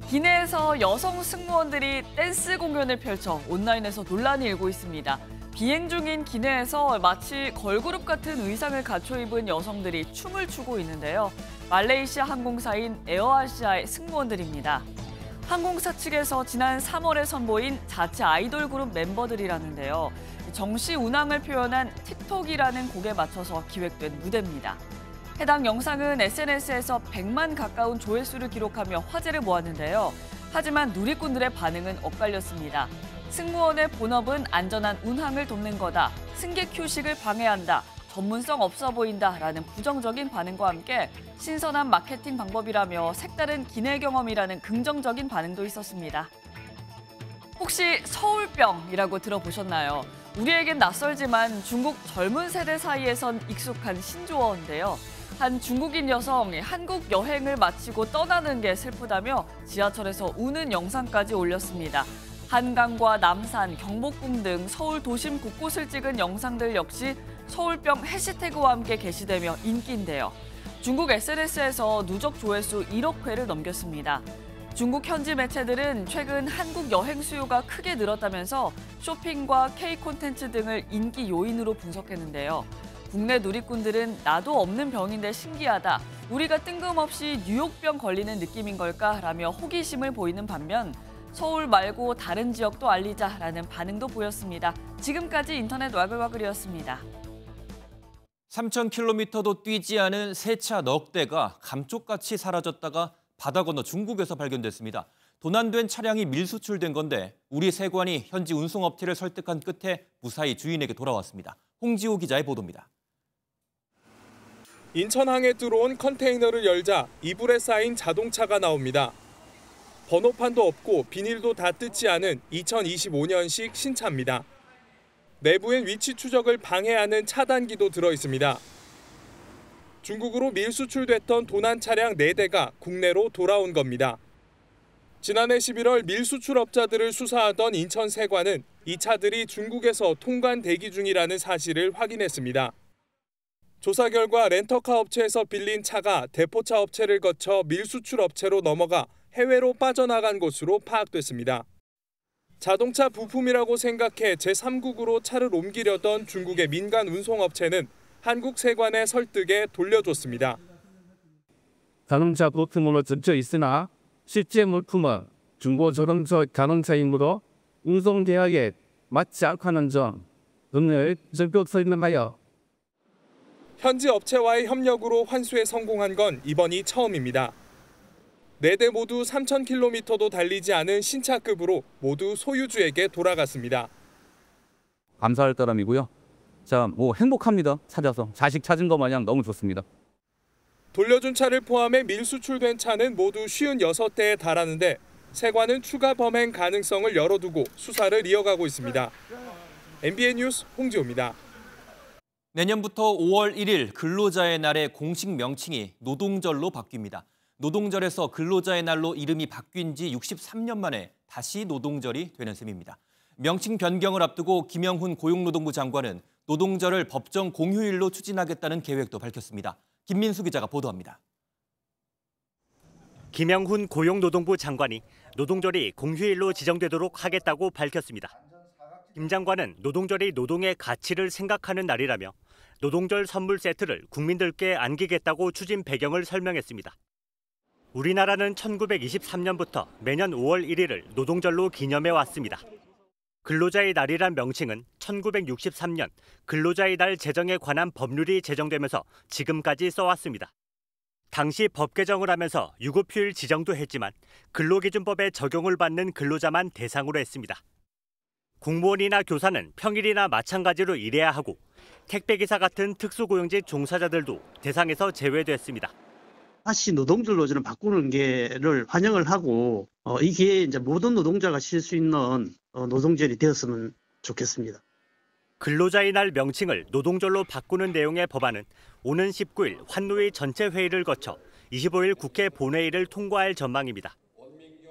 기내에서 여성 승무원들이 댄스 공연을 펼쳐 온라인에서 논란이 일고 있습니다. 비행 중인 기내에서 마치 걸그룹 같은 의상을 갖춰 입은 여성들이 춤을 추고 있는데요. 말레이시아 항공사인 에어아시아의 승무원들입니다. 항공사 측에서 지난 3월에 선보인 자체 아이돌 그룹 멤버들이라는데요. 정시 운항을 표현한 틱톡이라는 곡에 맞춰서 기획된 무대입니다. 해당 영상은 SNS에서 100만 가까운 조회수를 기록하며 화제를 모았는데요. 하지만 누리꾼들의 반응은 엇갈렸습니다. 승무원의 본업은 안전한 운항을 돕는 거다. 승객 휴식을 방해한다. 전문성 없어 보인다라는 부정적인 반응과 함께 신선한 마케팅 방법이라며 색다른 기내 경험이라는 긍정적인 반응도 있었습니다. 혹시 서울병이라고 들어보셨나요? 우리에겐 낯설지만 중국 젊은 세대 사이에선 익숙한 신조어인데요. 한 중국인 여성이 한국 여행을 마치고 떠나는 게 슬프다며 지하철에서 우는 영상까지 올렸습니다. 한강과 남산, 경복궁 등 서울 도심 곳곳을 찍은 영상들 역시 서울병 해시태그와 함께 게시되며 인기인데요. 중국 SNS에서 누적 조회수 1억 회를 넘겼습니다. 중국 현지 매체들은 최근 한국 여행 수요가 크게 늘었다면서 쇼핑과 K 콘텐츠 등을 인기 요인으로 분석했는데요. 국내 누리꾼들은 나도 없는 병인데 신기하다. 우리가 뜬금없이 뉴욕병 걸리는 느낌인 걸까라며 호기심을 보이는 반면 서울 말고 다른 지역도 알리자라는 반응도 보였습니다. 지금까지 인터넷 와글와글이었습니다. 3,000km도 뛰지 않은 세차 넉 대가 감쪽같이 사라졌다가 바다 건너 중국에서 발견됐습니다. 도난된 차량이 밀수출된 건데 우리 세관이 현지 운송업체를 설득한 끝에 무사히 주인에게 돌아왔습니다. 홍지호 기자의 보도입니다. 인천항에 들어온 컨테이너를 열자 이불에 쌓인 자동차가 나옵니다. 번호판도 없고 비닐도 다 뜯지 않은 2025년식 신차입니다. 내부엔 위치 추적을 방해하는 차단기도 들어 있습니다. 중국으로 밀수출됐던 도난 차량 4대가 국내로 돌아온 겁니다. 지난해 11월 밀수출업자들을 수사하던 인천세관은 이 차들이 중국에서 통관 대기 중이라는 사실을 확인했습니다. 조사 결과 렌터카 업체에서 빌린 차가 대포차 업체를 거쳐 밀수출 업체로 넘어가 해외로 빠져나간 것으로 파악됐습니다. 자동차 부품이라고 생각해 제3국으로 차를 옮기려던 중국의 민간 운송업체는 한국 세관의 설득에 돌려줬습니다. 자동차 부품으로 접혀 있으나 실제 물품은 중고 자동차이므로 운송 계약에 맞지 않다는 점을 적극 설명하여 현지 업체와의 협력으로 환수에 성공한 건 이번이 처음입니다. 4대 모두 3,000km도 달리지 않은 신차급으로 모두 소유주에게 돌아갔습니다. 감사할 따름이고요. 자, 행복합니다. 찾아서 자식 찾은 것 마냥 너무 좋습니다. 돌려준 차를 포함해 밀수출된 차는 모두 56대에 달하는데 세관은 추가 범행 가능성을 열어두고 수사를 이어가고 있습니다. MBN 뉴스 홍지호입니다. 내년부터 5월 1일 근로자의 날의 공식 명칭이 노동절로 바뀝니다. 노동절에서 근로자의 날로 이름이 바뀐 지 63년 만에 다시 노동절이 되는 셈입니다. 명칭 변경을 앞두고 김영훈 고용노동부 장관은 노동절을 법정 공휴일로 추진하겠다는 계획도 밝혔습니다. 김민수 기자가 보도합니다. 김영훈 고용노동부 장관이 노동절이 공휴일로 지정되도록 하겠다고 밝혔습니다. 김 장관은 노동절이 노동의 가치를 생각하는 날이라며 노동절 선물 세트를 국민들께 안기겠다고 추진 배경을 설명했습니다. 우리나라는 1923년부터 매년 5월 1일을 노동절로 기념해 왔습니다. 근로자의 날이란 명칭은 1963년 근로자의 날 제정에 관한 법률이 제정되면서 지금까지 써왔습니다. 당시 법 개정을 하면서 유급휴일 지정도 했지만 근로기준법에 적용을 받는 근로자만 대상으로 했습니다. 공무원이나 교사는 평일이나 마찬가지로 일해야 하고 택배기사 같은 특수고용직 종사자들도 대상에서 제외됐습니다. 다시 노동절로 저는 바꾸는 게를 환영을 하고 이 기회에 이제 모든 노동자가 쉴 수 있는 노동절이 되었으면 좋겠습니다. 근로자의 날 명칭을 노동절로 바꾸는 내용의 법안은 오는 19일 환노위 전체 회의를 거쳐 25일 국회 본회의를 통과할 전망입니다.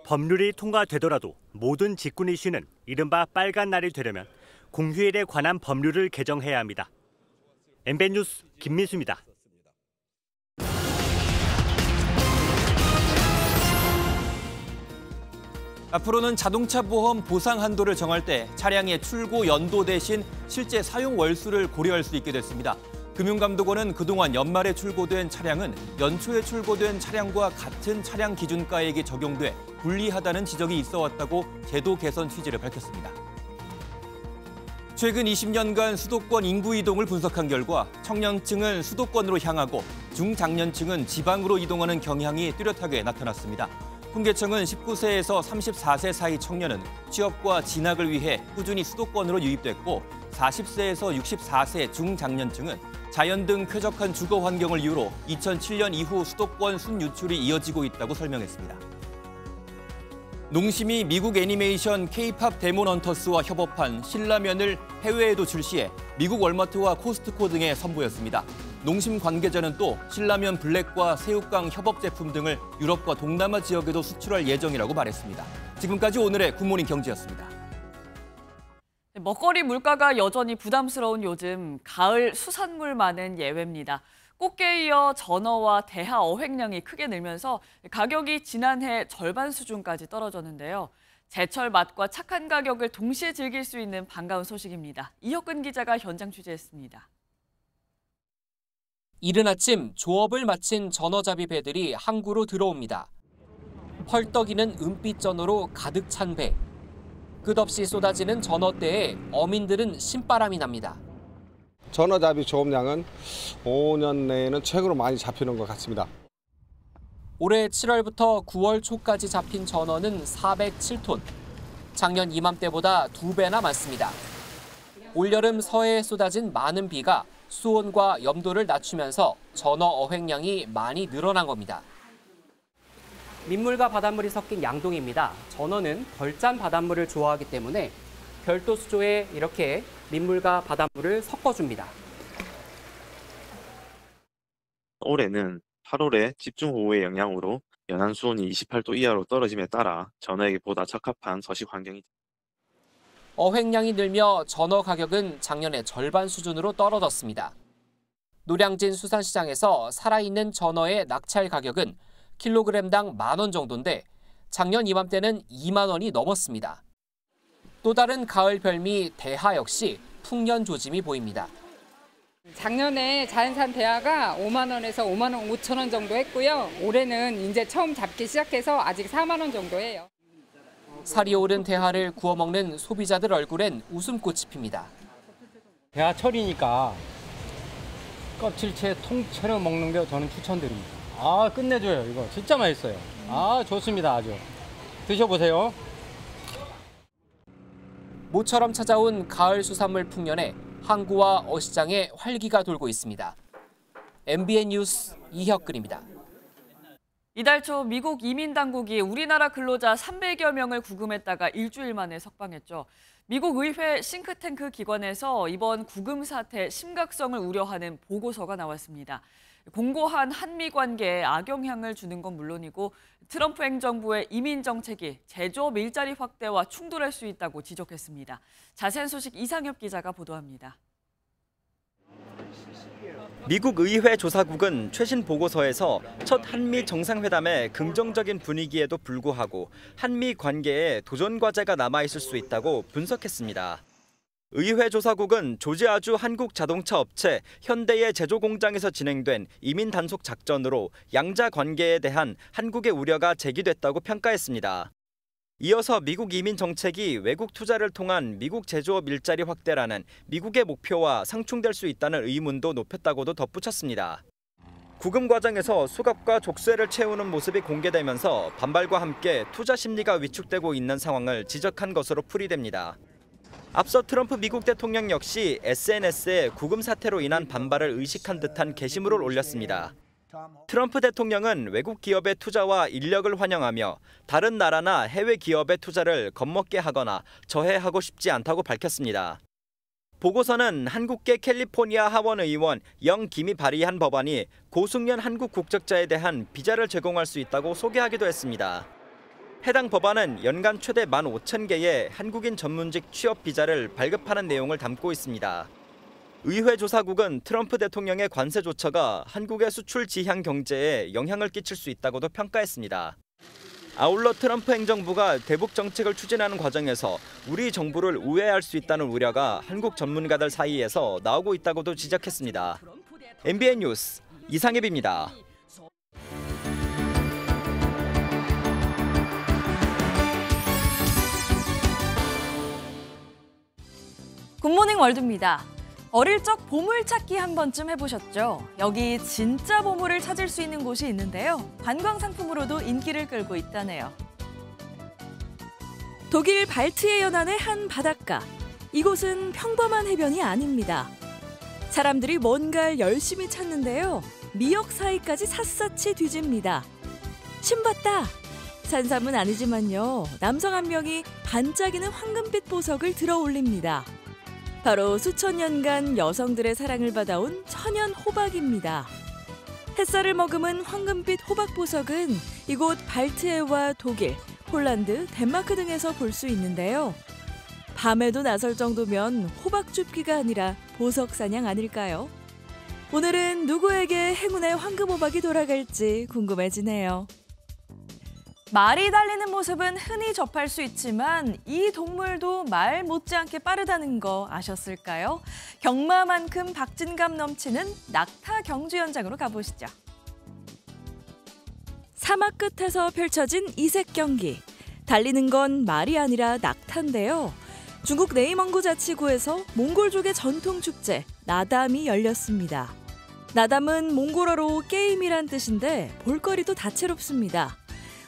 법률이 통과되더라도 모든 직군이 쉬는 이른바 빨간 날이 되려면 공휴일에 관한 법률을 개정해야 합니다. MBN 뉴스 김민수입니다. 앞으로는 자동차 보험 보상 한도를 정할 때 차량의 출고 연도 대신 실제 사용 월수를 고려할 수 있게 됐습니다. 금융감독원은 그동안 연말에 출고된 차량은 연초에 출고된 차량과 같은 차량 기준가액이 적용돼 불리하다는 지적이 있어 왔다고 제도 개선 취지를 밝혔습니다. 최근 20년간 수도권 인구 이동을 분석한 결과 청년층은 수도권으로 향하고 중장년층은 지방으로 이동하는 경향이 뚜렷하게 나타났습니다. 통계청은 19세에서 34세 사이 청년은 취업과 진학을 위해 꾸준히 수도권으로 유입됐고 40세에서 64세 중장년층은 자연 등 쾌적한 주거 환경을 이유로 2007년 이후 수도권 순유출이 이어지고 있다고 설명했습니다. 농심이 미국 애니메이션 K-팝 데몬 헌터스와 협업한 신라면을 해외에도 출시해 미국 월마트와 코스트코 등에 선보였습니다. 농심 관계자는 또 신라면 블랙과 새우깡 협업 제품 등을 유럽과 동남아 지역에도 수출할 예정이라고 말했습니다. 지금까지 오늘의 굿모닝 경제였습니다. 먹거리 물가가 여전히 부담스러운 요즘 가을 수산물 많은 예외입니다. 꽃게에 이어 전어와 대하 어획량이 크게 늘면서 가격이 지난해 절반 수준까지 떨어졌는데요. 제철 맛과 착한 가격을 동시에 즐길 수 있는 반가운 소식입니다. 이혁근 기자가 현장 취재했습니다. 이른 아침 조업을 마친 전어잡이 배들이 항구로 들어옵니다. 펄떡이는 은빛 전어로 가득 찬 배. 끝없이 쏟아지는 전어대에 어민들은 신바람이 납니다. 전어잡이 조업량은 5년 내에는 최고로 많이 잡히는 것 같습니다. 올해 7월부터 9월 초까지 잡힌 전어는 407톤. 작년 이맘때보다 2배나 많습니다. 올여름 서해에 쏟아진 많은 비가 수온과 염도를 낮추면서 전어 어획량이 많이 늘어난 겁니다. 민물과 바닷물이 섞인 양동입니다. 전어는 덜 짠 바닷물을 좋아하기 때문에 별도 수조에 이렇게 민물과 바닷물을 섞어줍니다. 올해는 8월에 집중호우의 영향으로 연안 수온이 28도 이하로 떨어짐에 따라 전어에게 보다 적합한 서식 환경이 어획량이 늘며 전어 가격은 작년의 절반 수준으로 떨어졌습니다. 노량진 수산시장에서 살아있는 전어의 낙찰 가격은 킬로그램당 10,000원 정도인데 작년 이맘때는 2만 원이 넘었습니다. 또 다른 가을 별미 대하 역시 풍년 조짐이 보입니다. 작년에 자연산 대하가 5만 원에서 5만 원 5천 원 정도 했고요. 올해는 이제 처음 잡기 시작해서 아직 4만 원 정도예요. 살이 오른 대하를 구워 먹는 소비자들 얼굴엔 웃음꽃이 핍니다. 대하철이니까 껍질채 통째로 먹는 게 저는 추천드립니다. 아, 끝내줘요. 이거 진짜 맛있어요. 아, 좋습니다. 아주. 드셔보세요. 모처럼 찾아온 가을 수산물 풍년에 항구와 어시장에 활기가 돌고 있습니다. MBN 뉴스 이혁근입니다. 이달 초 미국 이민당국이 우리나라 근로자 300여 명을 구금했다가 일주일 만에 석방했죠. 미국 의회 싱크탱크 기관에서 이번 구금 사태 심각성을 우려하는 보고서가 나왔습니다. 공고한 한미 관계에 악영향을 주는 건 물론이고 트럼프 행정부의 이민 정책이 제조업 일자리 확대와 충돌할 수 있다고 지적했습니다. 자세한 소식 이상엽 기자가 보도합니다. 미국 의회 조사국은 최신 보고서에서 첫 한미 정상회담의 긍정적인 분위기에도 불구하고 한미 관계에 도전 과제가 남아있을 수 있다고 분석했습니다. 의회 조사국은 조지아주 한국 자동차 업체 현대의 제조 공장에서 진행된 이민 단속 작전으로 양자 관계에 대한 한국의 우려가 제기됐다고 평가했습니다. 이어서 미국 이민 정책이 외국 투자를 통한 미국 제조업 일자리 확대라는 미국의 목표와 상충될 수 있다는 의문도 높였다고도 덧붙였습니다. 구금 과정에서 수갑과 족쇄를 채우는 모습이 공개되면서 반발과 함께 투자 심리가 위축되고 있는 상황을 지적한 것으로 풀이됩니다. 앞서 트럼프 미국 대통령 역시 SNS에 구금 사태로 인한 반발을 의식한 듯한 게시물을 올렸습니다. 트럼프 대통령은 외국 기업의 투자와 인력을 환영하며 다른 나라나 해외 기업의 투자를 겁먹게 하거나 저해하고 싶지 않다고 밝혔습니다. 보고서는 한국계 캘리포니아 하원 의원 영김이 발의한 법안이 고숙련 한국 국적자에 대한 비자를 제공할 수 있다고 소개하기도 했습니다. 해당 법안은 연간 최대 15,000개의 한국인 전문직 취업 비자를 발급하는 내용을 담고 있습니다. 의회 조사국은 트럼프 대통령의 관세 조처가 한국의 수출 지향 경제에 영향을 끼칠 수 있다고도 평가했습니다. 아울러 트럼프 행정부가 대북 정책을 추진하는 과정에서 우리 정부를 우회할 수 있다는 우려가 한국 전문가들 사이에서 나오고 있다고도 지적했습니다. MBN 뉴스 이상엽입니다. 굿모닝 월드입니다. 어릴 적 보물찾기 한 번쯤 해보셨죠? 여기 진짜 보물을 찾을 수 있는 곳이 있는데요. 관광 상품으로도 인기를 끌고 있다네요. 독일 발트해 연안의 한 바닷가. 이곳은 평범한 해변이 아닙니다. 사람들이 뭔가를 열심히 찾는데요. 미역 사이까지 샅샅이 뒤집니다. 신봤다! 산삼은 아니지만요. 남성 한 명이 반짝이는 황금빛 보석을 들어 올립니다. 바로 수천 년간 여성들의 사랑을 받아온 천연 호박입니다. 햇살을 머금은 황금빛 호박 보석은 이곳 발트해와 독일, 폴란드, 덴마크 등에서 볼 수 있는데요. 밤에도 나설 정도면 호박 줍기가 아니라 보석 사냥 아닐까요? 오늘은 누구에게 행운의 황금 호박이 돌아갈지 궁금해지네요. 말이 달리는 모습은 흔히 접할 수 있지만 이 동물도 말 못지않게 빠르다는 거 아셨을까요? 경마만큼 박진감 넘치는 낙타 경주 현장으로 가보시죠. 사막 끝에서 펼쳐진 이색 경기. 달리는 건 말이 아니라 낙타인데요. 중국 네이멍구 자치구에서 몽골족의 전통 축제 나담이 열렸습니다. 나담은 몽골어로 게임이란 뜻인데 볼거리도 다채롭습니다.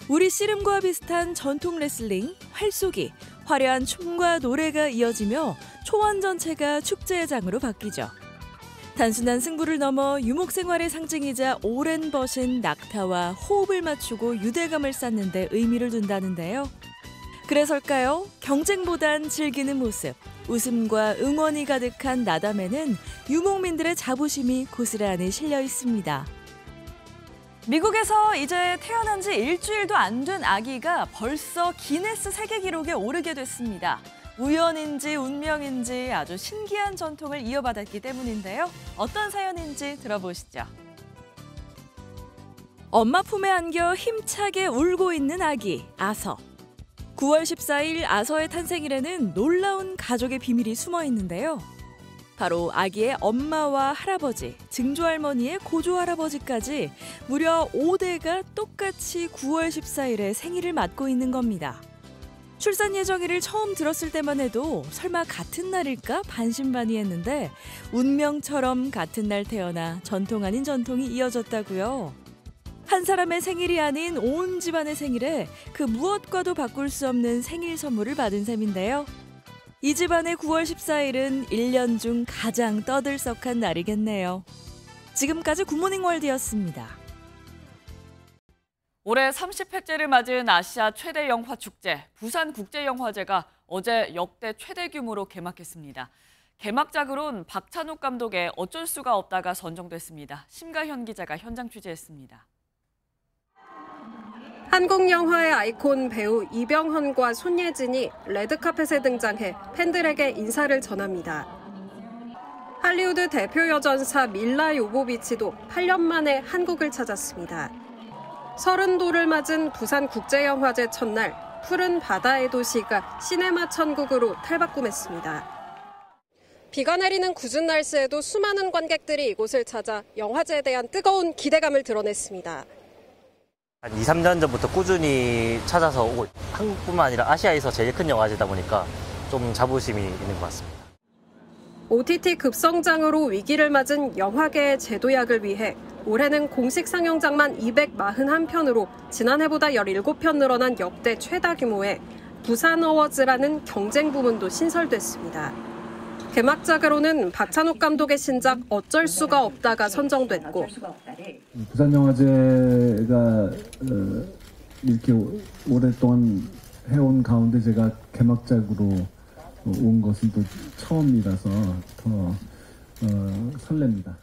우리 씨름과 비슷한 전통 레슬링, 활쏘기, 화려한 춤과 노래가 이어지며 초원 전체가 축제의 장으로 바뀌죠. 단순한 승부를 넘어 유목생활의 상징이자 오랜 벗은 낙타와 호흡을 맞추고 유대감을 쌓는 데 의미를 둔다는데요. 그래서일까요? 경쟁보단 즐기는 모습, 웃음과 응원이 가득한 나담에는 유목민들의 자부심이 고스란히 실려 있습니다. 미국에서 이제 태어난 지 일주일도 안 된 아기가 벌써 기네스 세계 기록에 오르게 됐습니다. 우연인지 운명인지 아주 신기한 전통을 이어받았기 때문인데요. 어떤 사연인지 들어보시죠. 엄마 품에 안겨 힘차게 울고 있는 아기, 아서. 9월 14일 아서의 탄생일에는 놀라운 가족의 비밀이 숨어 있는데요. 바로 아기의 엄마와 할아버지, 증조할머니의 고조할아버지까지 무려 5대가 똑같이 9월 14일에 생일을 맞고 있는 겁니다. 출산 예정일을 처음 들었을 때만 해도 설마 같은 날일까 반신반의했는데 운명처럼 같은 날 태어나 전통 아닌 전통이 이어졌다고요. 한 사람의 생일이 아닌 온 집안의 생일에 그 무엇과도 바꿀 수 없는 생일 선물을 받은 셈인데요. 이 집안의 9월 14일은 1년 중 가장 떠들썩한 날이겠네요. 지금까지 굿모닝 월드였습니다. 올해 30회째를 맞은 아시아 최대 영화 축제, 부산국제영화제가 어제 역대 최대 규모로 개막했습니다. 개막작으로는 박찬욱 감독의 어쩔 수가 없다가 선정됐습니다. 심가현 기자가 현장 취재했습니다. 한국 영화의 아이콘 배우 이병헌과 손예진이 레드카펫에 등장해 팬들에게 인사를 전합니다. 할리우드 대표 여전사 밀라 요보비치도 8년 만에 한국을 찾았습니다. 30도를 맞은 부산국제영화제 첫날, 푸른 바다의 도시가 시네마 천국으로 탈바꿈했습니다. 비가 내리는 궂은 날씨에도 수많은 관객들이 이곳을 찾아 영화제에 대한 뜨거운 기대감을 드러냈습니다. 한 2, 3년 전부터 꾸준히 찾아서 오고 한국뿐만 아니라 아시아에서 제일 큰 영화제다 보니까 좀 자부심이 있는 것 같습니다. OTT 급성장으로 위기를 맞은 영화계의 제도약을 위해 올해는 공식 상영장만 241편으로 지난해보다 17편 늘어난 역대 최다 규모의 부산 어워즈라는 경쟁 부문도 신설됐습니다. 개막작으로는 박찬욱 감독의 신작 어쩔 수가 없다가 선정됐고 부산영화제가 이렇게 오랫동안 해온 가운데 제가 개막작으로 온 것은 또 처음이라서 더 설렙니다.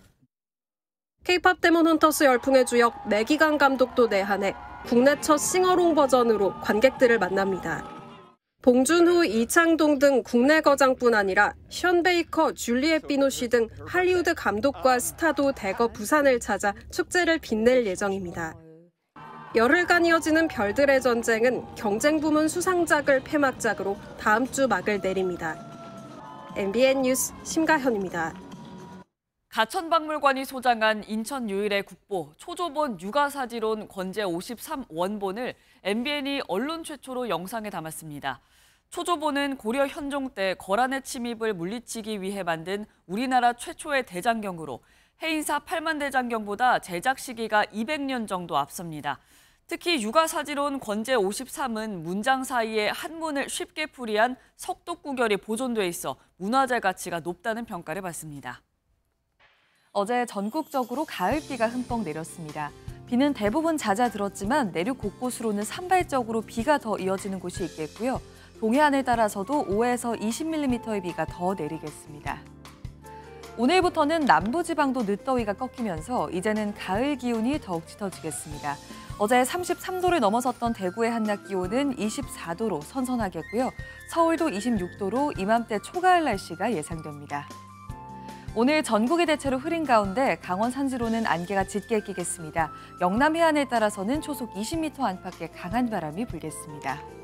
K-팝 데몬 헌터스 열풍의 주역 매기강 감독도 내한해 국내 첫 싱어롱 버전으로 관객들을 만납니다. 봉준호, 이창동 등 국내 거장뿐 아니라 션 베이커, 줄리엣 비노시 등 할리우드 감독과 스타도 대거 부산을 찾아 축제를 빛낼 예정입니다. 열흘간 이어지는 별들의 전쟁은 경쟁 부문 수상작을 폐막작으로 다음 주 막을 내립니다. MBN 뉴스 심가현입니다. 가천박물관이 소장한 인천 유일의 국보 초조본 육아사지론 권제 53원본을 MBN이 언론 최초로 영상에 담았습니다. 초조보는 고려 현종 때 거란의 침입을 물리치기 위해 만든 우리나라 최초의 대장경으로 해인사 8만 대장경보다 제작 시기가 200년 정도 앞섭니다. 특히 유가사지론 권제 53은 문장 사이에 한문을 쉽게 풀이한 석독구결이 보존돼 있어 문화재 가치가 높다는 평가를 받습니다. 어제 전국적으로 가을비가 흠뻑 내렸습니다. 비는 대부분 잦아들었지만 내륙 곳곳으로는 산발적으로 비가 더 이어지는 곳이 있겠고요. 동해안에 따라서도 5에서 20mm의 비가 더 내리겠습니다. 오늘부터는 남부지방도 늦더위가 꺾이면서 이제는 가을 기온이 더욱 짙어지겠습니다. 어제 33도를 넘어섰던 대구의 한낮 기온은 24도로 선선하겠고요. 서울도 26도로 이맘때 초가을 날씨가 예상됩니다. 오늘 전국이 대체로 흐린 가운데 강원 산지로는 안개가 짙게 끼겠습니다. 영남 해안에 따라서는 초속 20m 안팎의 강한 바람이 불겠습니다.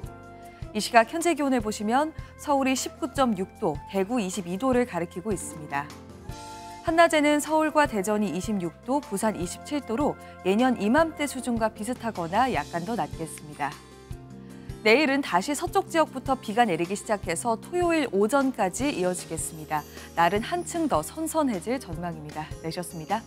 이 시각 현재 기온을 보시면 서울이 19.6도, 대구 22도를 가리키고 있습니다. 한낮에는 서울과 대전이 26도, 부산 27도로 예년 이맘때 수준과 비슷하거나 약간 더 낮겠습니다. 내일은 다시 서쪽 지역부터 비가 내리기 시작해서 토요일 오전까지 이어지겠습니다. 날은 한층 더 선선해질 전망입니다. 내셨습니다.